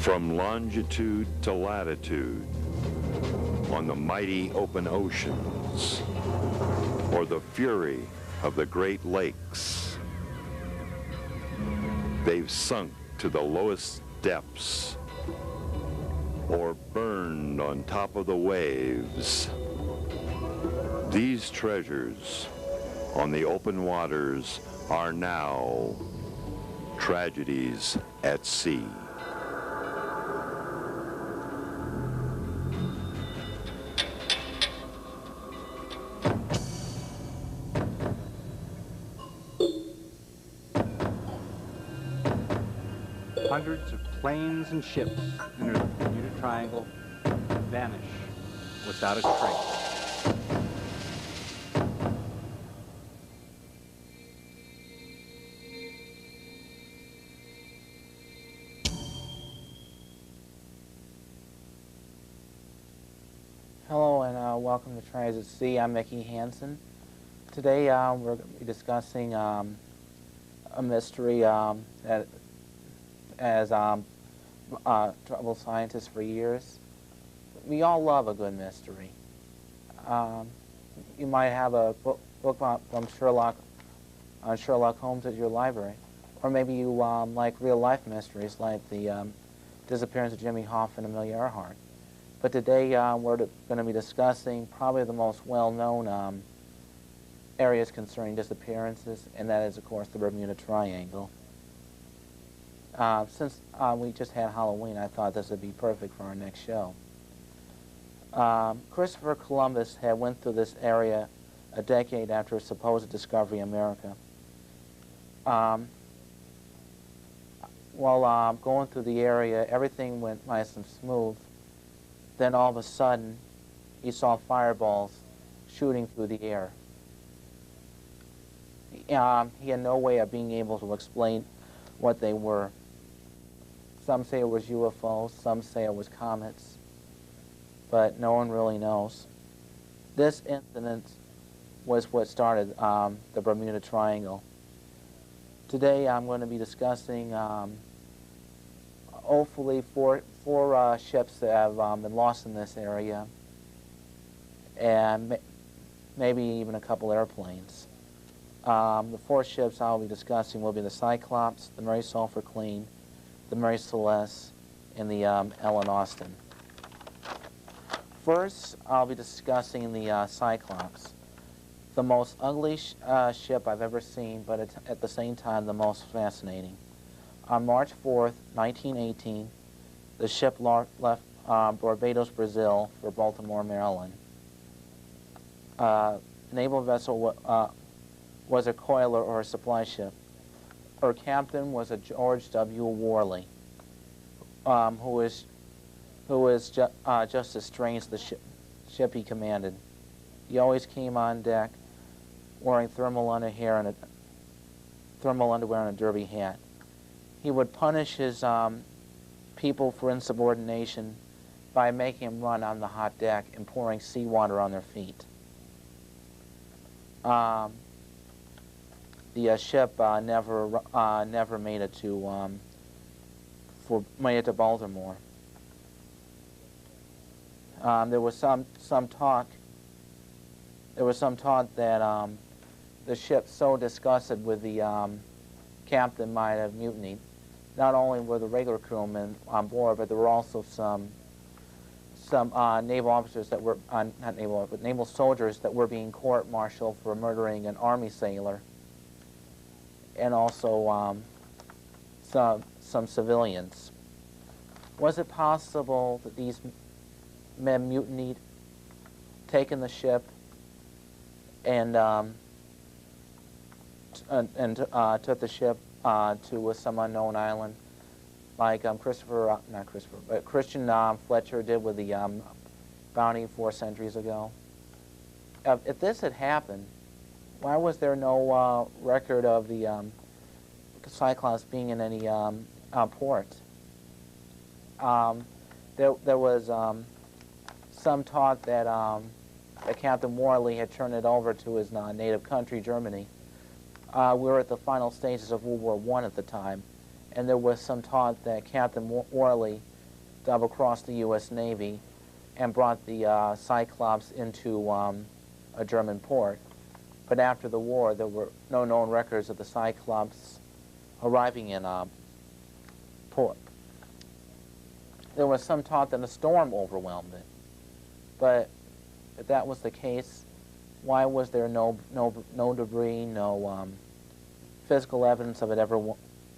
From longitude to latitude, on the mighty open oceans, or the fury of the Great Lakes, they've sunk to the lowest depths, or burned on top of the waves. These treasures on the open waters are now tragedies at sea. Hundreds of planes and ships enter the Bermuda Triangle, vanish without a trace. Hello and welcome to Tragedies at Sea. I'm Mickey Hansen. Today we're going to be discussing a mystery that as troubled scientists for years. We all love a good mystery. You might have a book from Sherlock Holmes at your library, or maybe you like real-life mysteries like the disappearance of Jimmy Hoffa and Amelia Earhart. But today we're going to be discussing probably the most well-known areas concerning disappearances, and that is, of course, the Bermuda Triangle. Since we just had Halloween, I thought this would be perfect for our next show. Christopher Columbus had went through this area a decade after his supposed discovery of America. While going through the area, everything went nice and smooth. Then all of a sudden, he saw fireballs shooting through the air. He had no way of being able to explain what they were. Some say it was UFOs, some say it was comets, but no one really knows. This incident was what started the Bermuda Triangle. Today I'm going to be discussing hopefully four ships that have been lost in this area, and maybe even a couple airplanes. The four ships I'll be discussing will be the Cyclops, the Mary Sulphur Queen, the Mary Celeste, and the Ellen Austin. First, I'll be discussing the Cyclops, the most ugly ship I've ever seen, but at the same time the most fascinating. On March 4th, 1918, the ship left Barbados, Brazil for Baltimore, Maryland. The naval vessel was a coiler or a supply ship. Her captain was a George W. Worley, who was just as strange as the ship he commanded. He always came on deck wearing thermal underwear and a derby hat. He would punish his people for insubordination by making them run on the hot deck and pouring seawater on their feet. The ship never made it to Baltimore. There was some talk that the ship, so disgusted with the captain, might have mutinied. Not only were the regular crewmen on board, but there were also some naval officers that were not naval, but naval soldiers that were being court-martialed for murdering an army sailor, and also some civilians. Was it possible that these men mutinied, taken the ship, and took the ship to some unknown island, like Christian Fletcher did with the Bounty 4 centuries ago? If this had happened, why was there no record of the Cyclops being in any port? There was some talk that Captain Worley had turned it over to his native country, Germany. We were at the final stages of World War I at the time, and there was some talk that Captain Worley double-crossed the U.S. Navy and brought the Cyclops into a German port. But after the war, there were no known records of the Cyclops arriving in port. There was some talk that a storm overwhelmed it. But if that was the case, why was there no debris, no physical evidence of it ever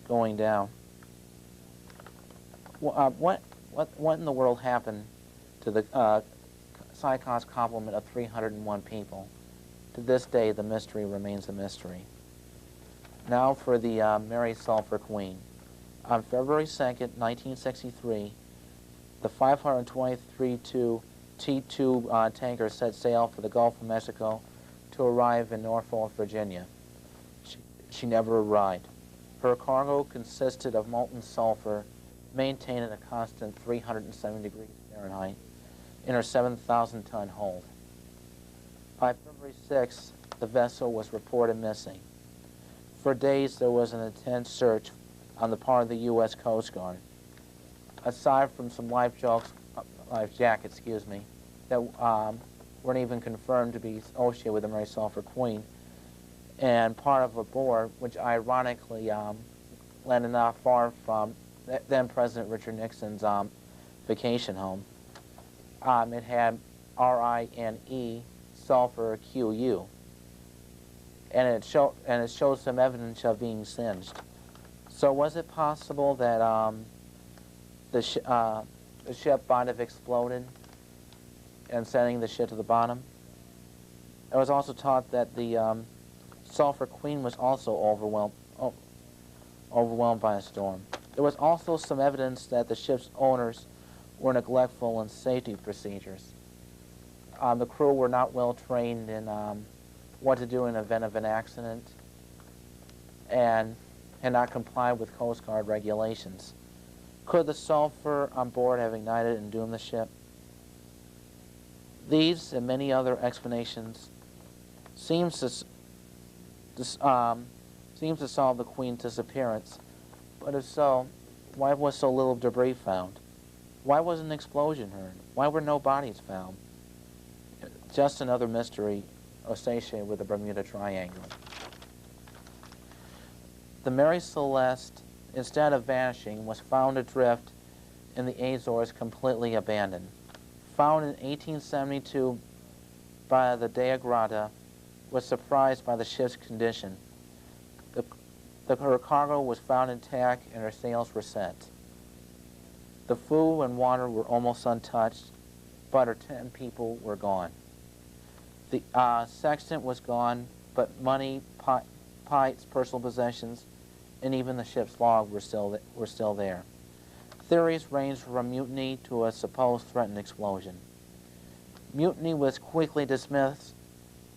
going down? What in the world happened to the Cyclops complement of 301 people? To this day, the mystery remains a mystery. Now for the Mary Sulphur Queen. On February 2nd, 1963, the 523 T2 tanker set sail for the Gulf of Mexico to arrive in Norfolk, Virginia. She never arrived. Her cargo consisted of molten sulfur maintained at a constant 307 degrees Fahrenheit in her 7,000-ton hold. By February 6th, the vessel was reported missing. For days, there was an intense search on the part of the U.S. Coast Guard. Aside from some life jackets, that weren't even confirmed to be associated with the Mary Sulphur Queen, and part of a board, which ironically landed not far from then President Richard Nixon's vacation home. It had RINE sulfur QU, and it showed some evidence of being singed. So was it possible that the ship might have exploded and sending the ship to the bottom? It was also taught that the Sulphur Queen was also overwhelmed by a storm. There was also some evidence that the ship's owners were neglectful in safety procedures. The crew were not well trained in what to do in the event of an accident and had not complied with Coast Guard regulations. Could the sulfur on board have ignited and doomed the ship? These and many other explanations seems to solve the Queen's disappearance. But if so, why was so little debris found? Why wasn't an explosion heard? Why were no bodies found? Just another mystery associated with the Bermuda Triangle. The Mary Celeste, instead of vanishing, was found adrift in the Azores, completely abandoned. Found in 1872 by the Dea Grata, was surprised by the ship's condition. Her cargo was found intact and her sails were set. The food and water were almost untouched, but her 10 people were gone. The sextant was gone, but money, pipes, personal possessions, and even the ship's log were still there. Theories ranged from a mutiny to a supposed threatened explosion. Mutiny was quickly dismissed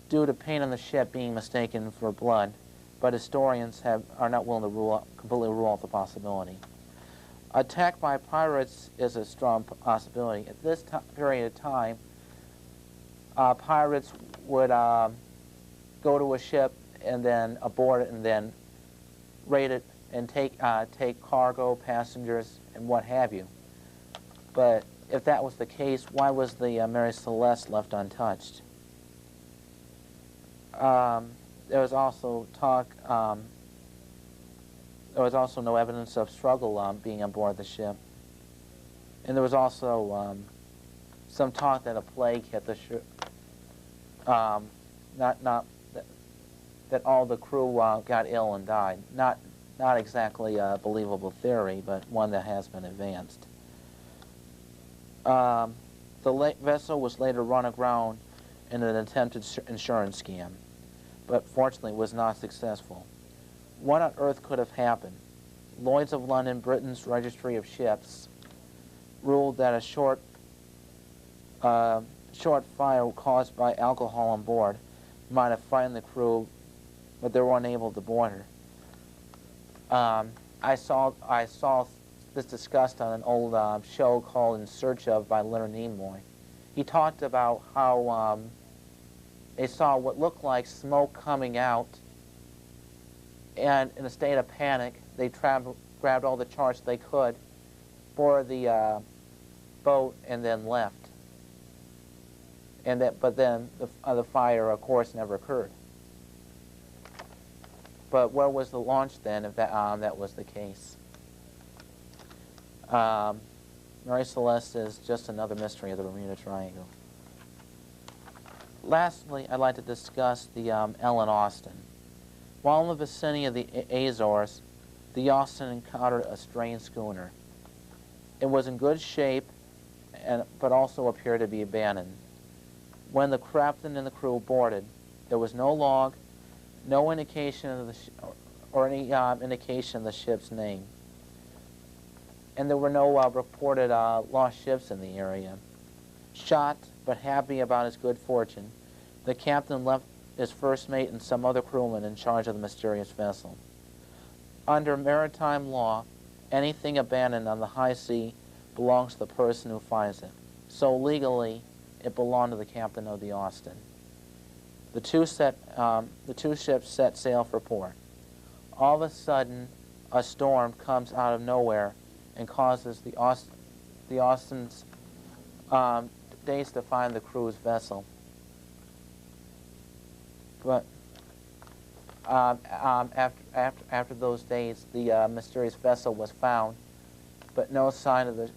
due to paint on the ship being mistaken for blood, but historians are not willing to completely rule out the possibility. Attack by pirates is a strong possibility. At this period of time, pirates would go to a ship and then aboard it and then raid it and take cargo, passengers, and what have you. But if that was the case, why was the Mary Celeste left untouched? There was also talk. There was also no evidence of struggle being on board the ship, and there was also some talk that a plague hit the ship. That all the crew got ill and died. Not exactly a believable theory, but one that has been advanced. The vessel was later run aground in an attempted insurance scam, but fortunately was not successful. What on earth could have happened? Lloyd's of London, Britain's registry of ships, ruled that a short fire caused by alcohol on board might have frightened the crew, but they were unable to board her. I saw this discussed on an old show called In Search Of by Leonard Nimoy. He talked about how they saw what looked like smoke coming out, and in a state of panic, they grabbed all the charts they could, boarded the boat and then left. But then the fire, of course, never occurred. But where was the launch then, if that was the case? Mary Celeste is just another mystery of the Bermuda Triangle. Lastly, I'd like to discuss the Ellen Austin. While in the vicinity of the Azores, the Austin encountered a strange schooner. It was in good shape, but also appeared to be abandoned. When the captain and the crew boarded, there was no log, no indication of any indication of the ship's name, and there were no reported lost ships in the area. Shocked but happy about his good fortune, the captain left his first mate and some other crewmen in charge of the mysterious vessel. Under maritime law, anything abandoned on the high sea belongs to the person who finds it. So legally, it belonged to the captain of the Austin. The two ships set sail for port. All of a sudden, a storm comes out of nowhere and causes the Austin's days to find the crew's vessel. But after those days, the mysterious vessel was found, but no sign of the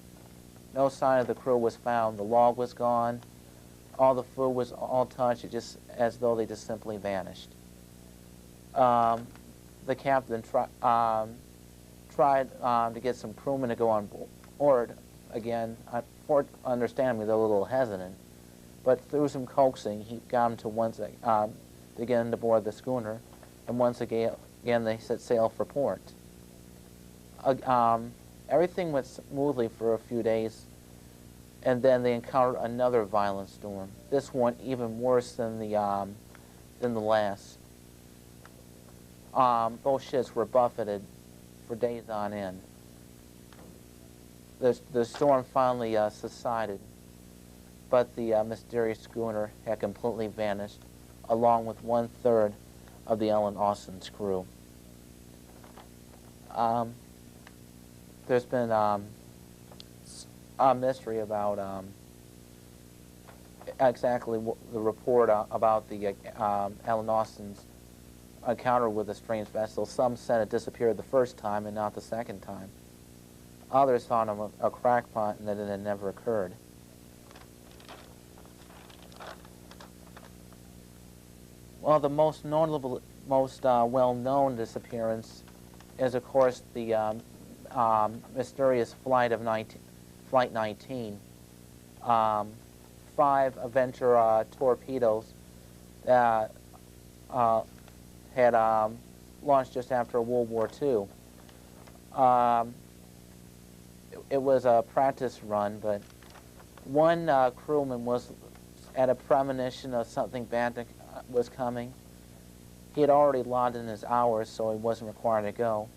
crew was found. The log was gone. All the food was all touched, just as though they just simply vanished. The captain tried to get some crewmen to go on board again. Understandably, they're a little hesitant, but through some coaxing, he got them to get into board the schooner, and once again they set sail for port. Everything went smoothly for a few days, and then they encountered another violent storm. This one even worse than the last. Both ships were buffeted for days on end. The storm finally subsided, but the mysterious schooner had completely vanished, along with 1/3 of the Ellen Austin's crew. There's been a mystery about exactly the report about the Ellen Austin's encounter with a strange vessel. Some said it disappeared the first time and not the second time. Others thought it was a crackpot and that it had never occurred. Well, the most notable, most well-known disappearance is, of course, the mysterious Flight 19. 5 Avenger torpedoes that had launched just after World War II. It was a practice run, but one crewman was at a premonition of something bad was coming. He had already logged in his hours, so he wasn't required to go.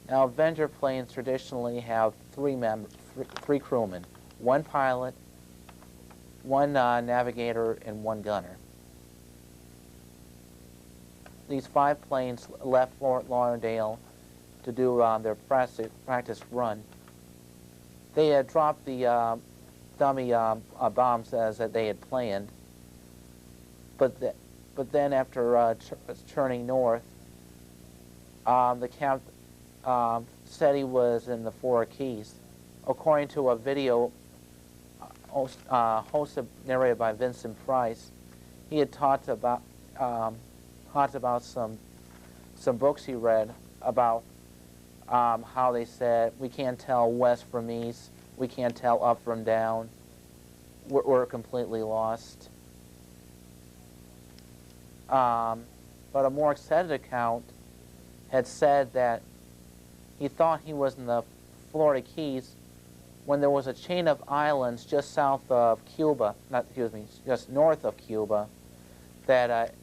Now, Avenger planes traditionally have 3 crewmen, 1 pilot, 1 navigator, and 1 gunner. These 5 planes left Fort Lauderdale to do their practice run. They had dropped the dummy bombs as they had planned, but then after turning north, the captain said he was in the 4 Keys. According to a video hosted, narrated by Vincent Price, he had talked about some books he read about how they said, we can't tell west from east, we can't tell up from down, we're completely lost. But a more extended account had said that he thought he was in the Florida Keys when there was a chain of islands just south of Cuba, just north of Cuba, that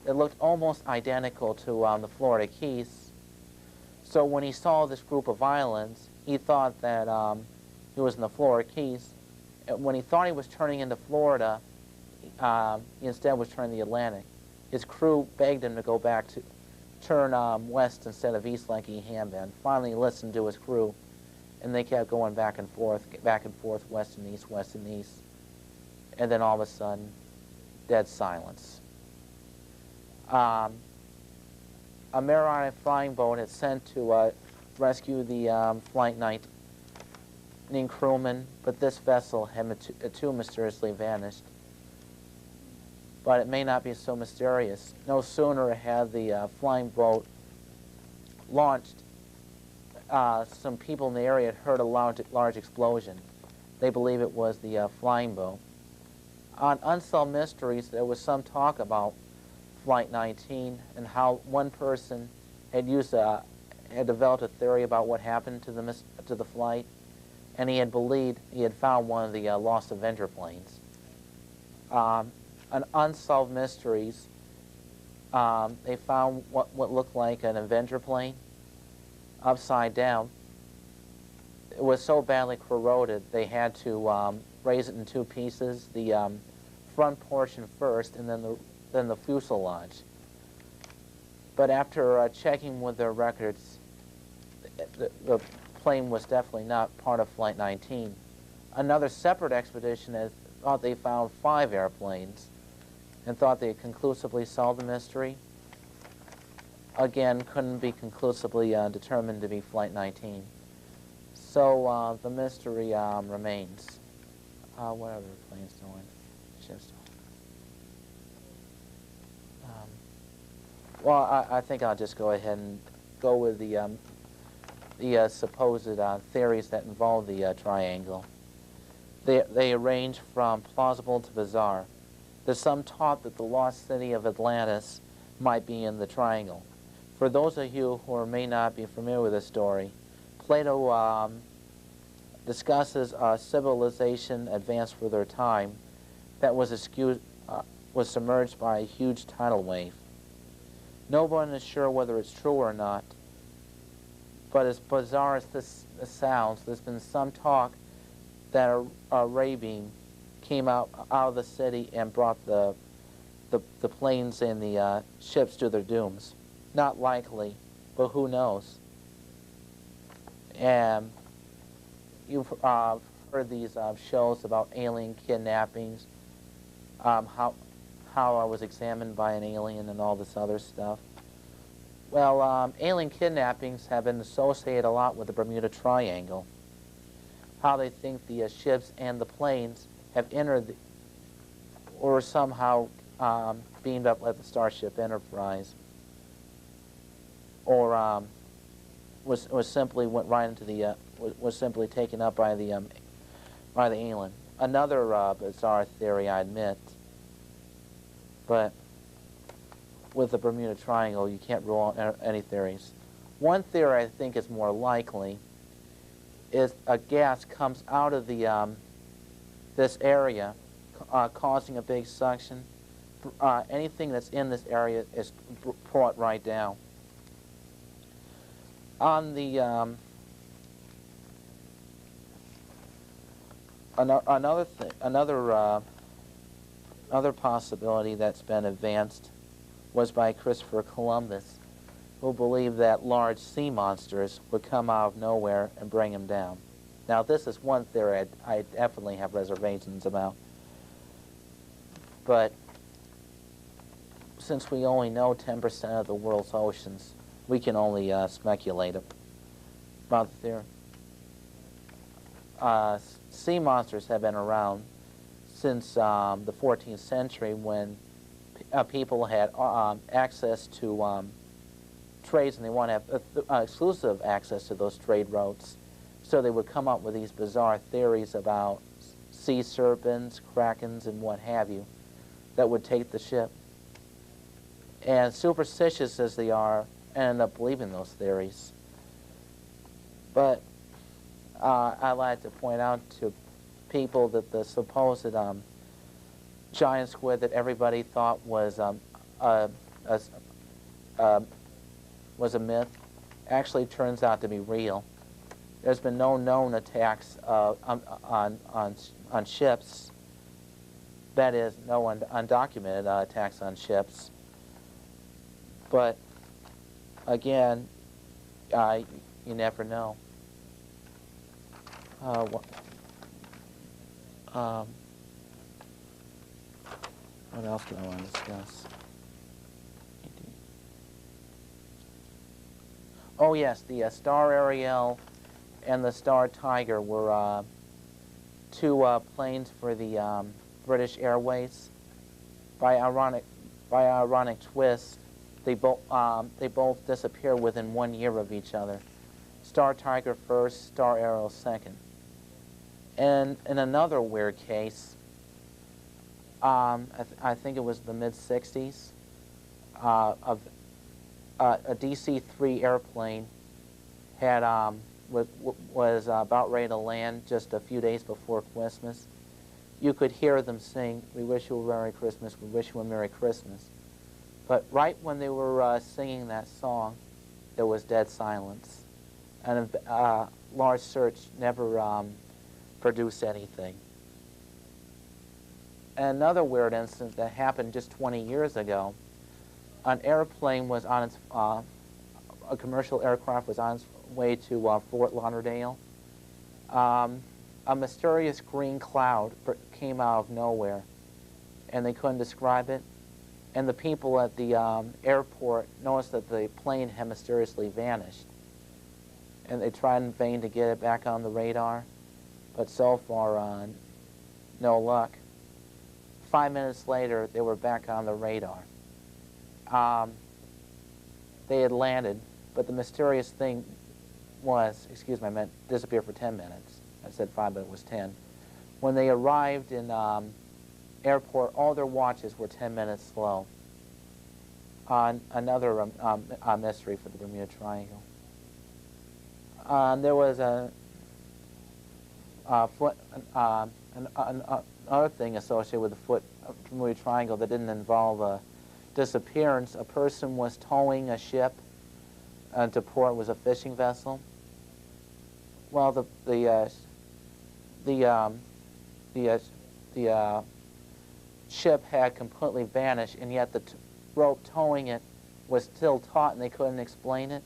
it looked almost identical to the Florida Keys. So when he saw this group of islands, he thought that he was in the Florida Keys. And when he thought he was turning into Florida, he instead was turning the Atlantic. His crew begged him to go back turn west instead of east like he had been. Finally, he listened to his crew and they kept going back and forth, west and east, west and east. And then all of a sudden, dead silence. A Maritime flying boat had sent to rescue the Flight 19 crewmen, but this vessel had too mysteriously vanished. But it may not be so mysterious. No sooner had the flying boat launched, some people in the area had heard a large explosion. They believe it was the flying boat. On Unsolved Mysteries, there was some talk about Flight 19 and how one person had developed a theory about what happened to the flight, and he had believed he had found one of the lost Avenger planes. On Unsolved Mysteries, they found what looked like an Avenger plane upside down. It was so badly corroded they had to raise it in two pieces, the front portion first and then the fuselage. But after checking with their records, the plane was definitely not part of Flight 19. Another separate expedition had thought they found 5 airplanes and thought they had conclusively solved the mystery. Again, couldn't be conclusively determined to be Flight 19. So the mystery remains. What other planes doing? Ships doing? Well, I think I'll just go ahead and go with the supposed theories that involve the triangle. They range from plausible to bizarre. There's some talk that the lost city of Atlantis might be in the triangle. For those of you who may not be familiar with this story, Plato discusses a civilization advanced for their time that was submerged by a huge tidal wave. No one is sure whether it's true or not, but as bizarre as this sounds, there's been some talk that a ray beam came out of the city and brought the planes and the ships to their dooms. Not likely, but who knows? And you've heard these shows about alien kidnappings, how I was examined by an alien and all this other stuff. Well, alien kidnappings have been associated a lot with the Bermuda Triangle. How they think the ships and the planes have entered or somehow beamed up like the Starship Enterprise, or was simply went right into the was simply taken up by the alien. Another bizarre theory, I admit, but with the Bermuda Triangle, you can't rule out any theories. One theory I think is more likely is a gas comes out of the this area, causing a big suction. Anything that's in this area is brought right down. On the another possibility that's been advanced was by Christopher Columbus, who believed that large sea monsters would come out of nowhere and bring him down. Now, this is one theory I definitely have reservations about. But since we only know 10% of the world's oceans, we can only speculate about the theory. Sea monsters have been around since the 14th century, when people had access to trades, and they want to have exclusive access to those trade routes. So they would come up with these bizarre theories about sea serpents, krakens, and what have you, that would take the ship. And superstitious as they are, end up believing those theories. But I like to point out to people that the supposed giant squid that everybody thought was a myth actually turns out to be real. There's been no known attacks on ships. That is, no undocumented attacks on ships. But again, you never know. what, what else do I want to discuss? Oh yes, the Star Ariel and the Star Tiger were two planes for the British Airways. By ironic twist, they both disappeared within 1 year of each other. Star Tiger first, Star Ariel second. And in another weird case, I think it was the mid-60s, of a DC-3 airplane had was about ready to land just a few days before Christmas. You could hear them sing, "We wish you a Merry Christmas, we wish you a Merry Christmas." But right when they were singing that song, there was dead silence. And a large search never produced anything. Another weird incident that happened just 20 years ago, an airplane was on its, a commercial aircraft was on its way to Fort Lauderdale. A mysterious green cloud came out of nowhere, and they couldn't describe it. And the people at the airport noticed that the plane had mysteriously vanished. And they tried in vain to get it back on the radar, but so far, no luck. 5 minutes later, they were back on the radar. They had landed, but the mysterious thing was, excuse me, I meant disappeared for 10 minutes. I said 5, but it was 10. When they arrived in airport, all their watches were 10 minutes slow. Another mystery for the Bermuda Triangle. There was another thing associated with the Bermuda Triangle that didn't involve a disappearance. A person was towing a ship to port. It was a fishing vessel. Well, the ship had completely vanished, and yet the rope towing it was still taut, and they couldn't explain it.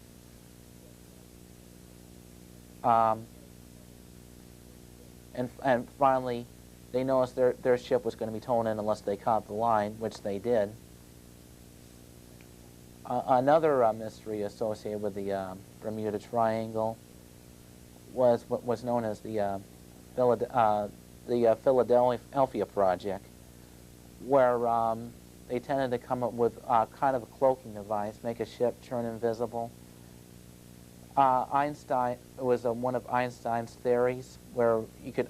And finally, they noticed their ship was going to be towed in unless they caught the line, which they did. Another mystery associated with the Bermuda Triangle was what was known as the Philadelphia Project, where they tended to come up with kind of a cloaking device, make a ship turn invisible. Einstein, it was one of Einstein's theories where you could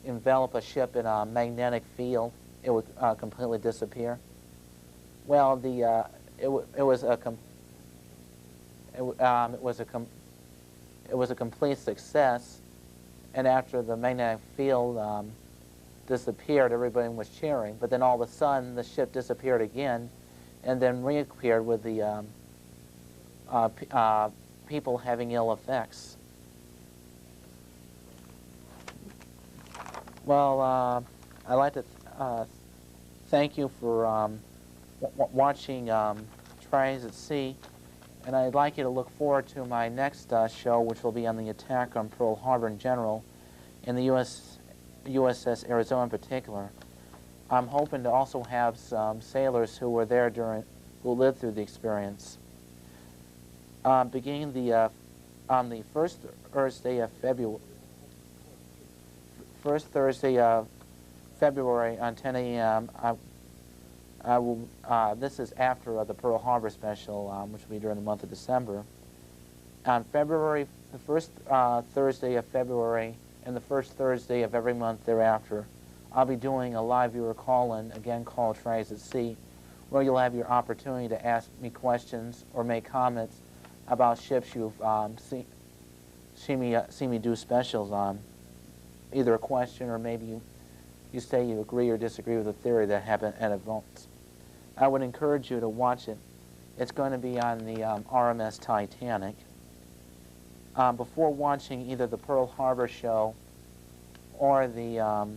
envelop a ship in a magnetic field, it would completely disappear. Well, it was a complete success, and after the magnetic field disappeared, everybody was cheering. But then all of a sudden, the ship disappeared again, and then reappeared with the people having ill effects. Well, I'd like to thank you for watching Tragedies at Sea, and I'd like you to look forward to my next show, which will be on the attack on Pearl Harbor in general, and the USS Arizona in particular. I'm hoping to also have some sailors who were there who lived through the experience. Beginning on the first Thursday of February on 10 a.m. I will. This is after the Pearl Harbor special, which will be during the month of December. On the first Thursday of February and the first Thursday of every month thereafter, I'll be doing a live viewer call-in, again called Tragedies at Sea, where you'll have your opportunity to ask me questions or make comments about ships you've seen me do specials on. Either a question or maybe you say you agree or disagree with a theory that happened at events. I would encourage you to watch it. It's going to be on the RMS Titanic. Before watching either the Pearl Harbor show or the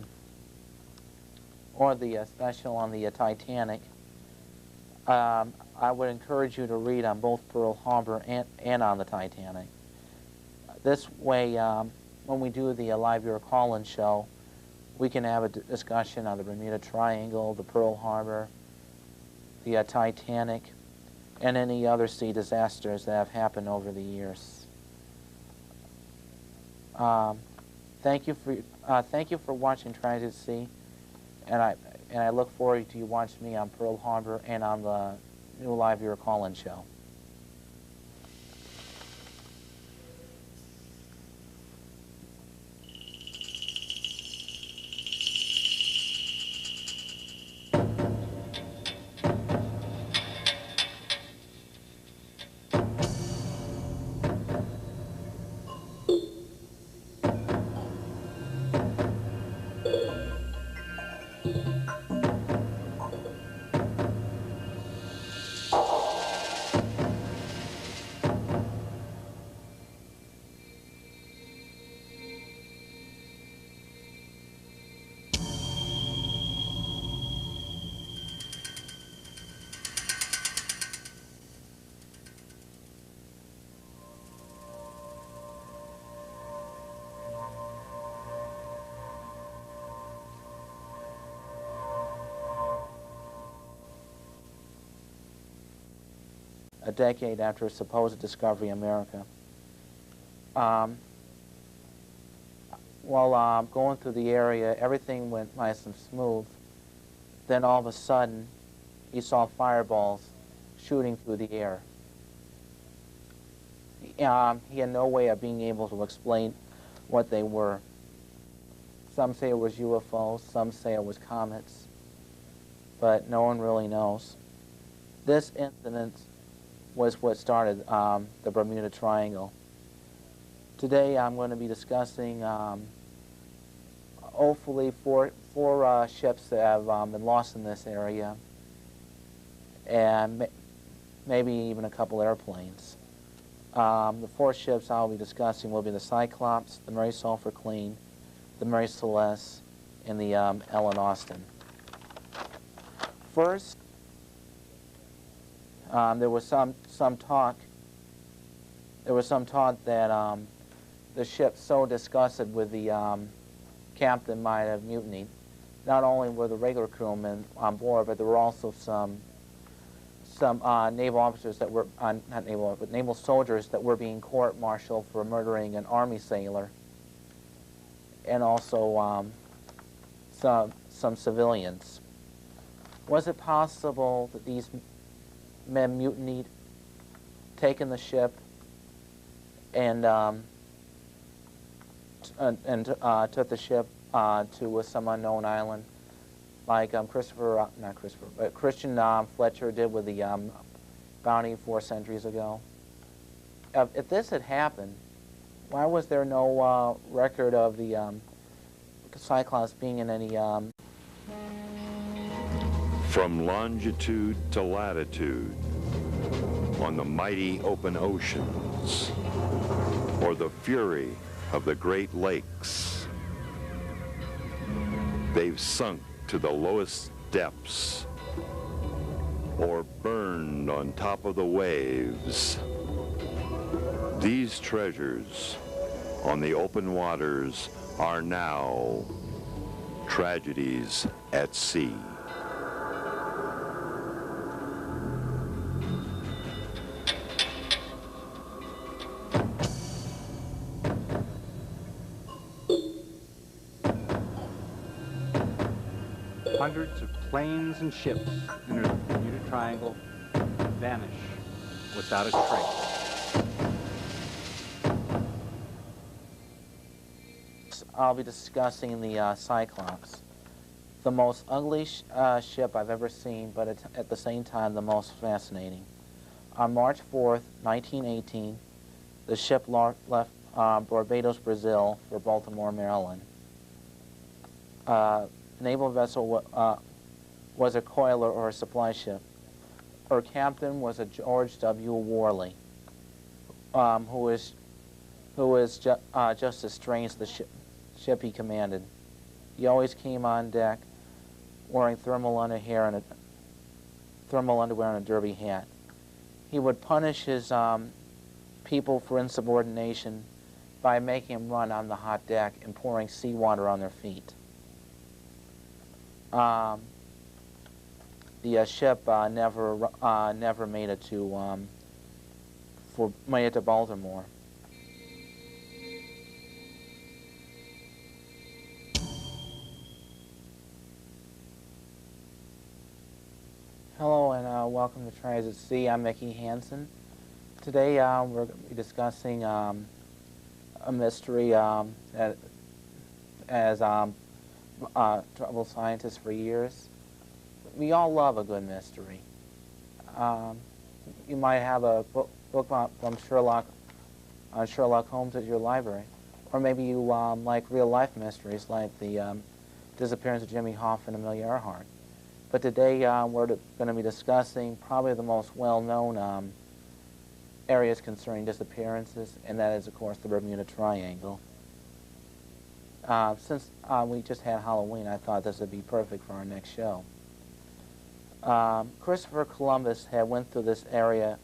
special on the Titanic, I would encourage you to read on both Pearl Harbor and on the Titanic. This way, when we do the Live Your Call-In show, we can have a discussion on the Bermuda Triangle, the Pearl Harbor, the Titanic, and any other sea disasters that have happened over the years. Thank you for watching Tragedies at Sea, and I look forward to you watching me on Pearl Harbor and on the new Live Your Call-In show. A decade after a supposed discovery in America. While going through the area, everything went nice and smooth. Then all of a sudden, he saw fireballs shooting through the air. He had no way of being able to explain what they were. Some say it was UFOs, some say it was comets, but no one really knows. This incident was what started the Bermuda Triangle. Today I'm going to be discussing hopefully four ships that have been lost in this area, and maybe even a couple airplanes. The four ships I'll be discussing will be the Cyclops, the Mary Sulphur Queen, the Mary Celeste, and the Ellen Austin. First, there was some talk that the ship so disgusted with the captain might have mutinied. Not only were the regular crewmen on board, but there were also some naval officers that were not naval, but naval soldiers that were being court-martialed for murdering an Army sailor, and also some civilians. Was it possible that these men mutinied, taken the ship, and took the ship to some unknown island, like Christian Fletcher did with the Bounty 4 centuries ago? If this had happened, why was there no record of the Cyclops being in any... From longitude to latitude, on the mighty open oceans, or the fury of the Great Lakes, they've sunk to the lowest depths, or burned on top of the waves. These treasures on the open waters are now tragedies at sea. Hundreds of planes and ships enter the Bermuda Triangle and vanish without a trace. I'll be discussing the Cyclops, the most ugly ship I've ever seen, but at the same time the most fascinating. On March 4th, 1918, the ship left Barbados, Brazil for Baltimore, Maryland. Naval vessel was a coiler or a supply ship. Her captain was a George W. Worley, who was just as strange as the ship he commanded. He always came on deck wearing thermal underwear and a derby hat. He would punish his people for insubordination by making them run on the hot deck and pouring seawater on their feet. The ship never made it to Baltimore. Hello and welcome to Tragedies at Sea. I'm Mickey Hansen. Today we're going to be discussing a mystery that, as troubled scientists for years. We all love a good mystery. You might have a book from Sherlock Holmes at your library, or maybe you like real-life mysteries like the disappearance of Jimmy Hoffa and Amelia Earhart. But today we're going to be discussing probably the most well-known areas concerning disappearances, and that is, of course, the Bermuda Triangle. Since we just had Halloween, I thought this would be perfect for our next show. Christopher Columbus had went through this area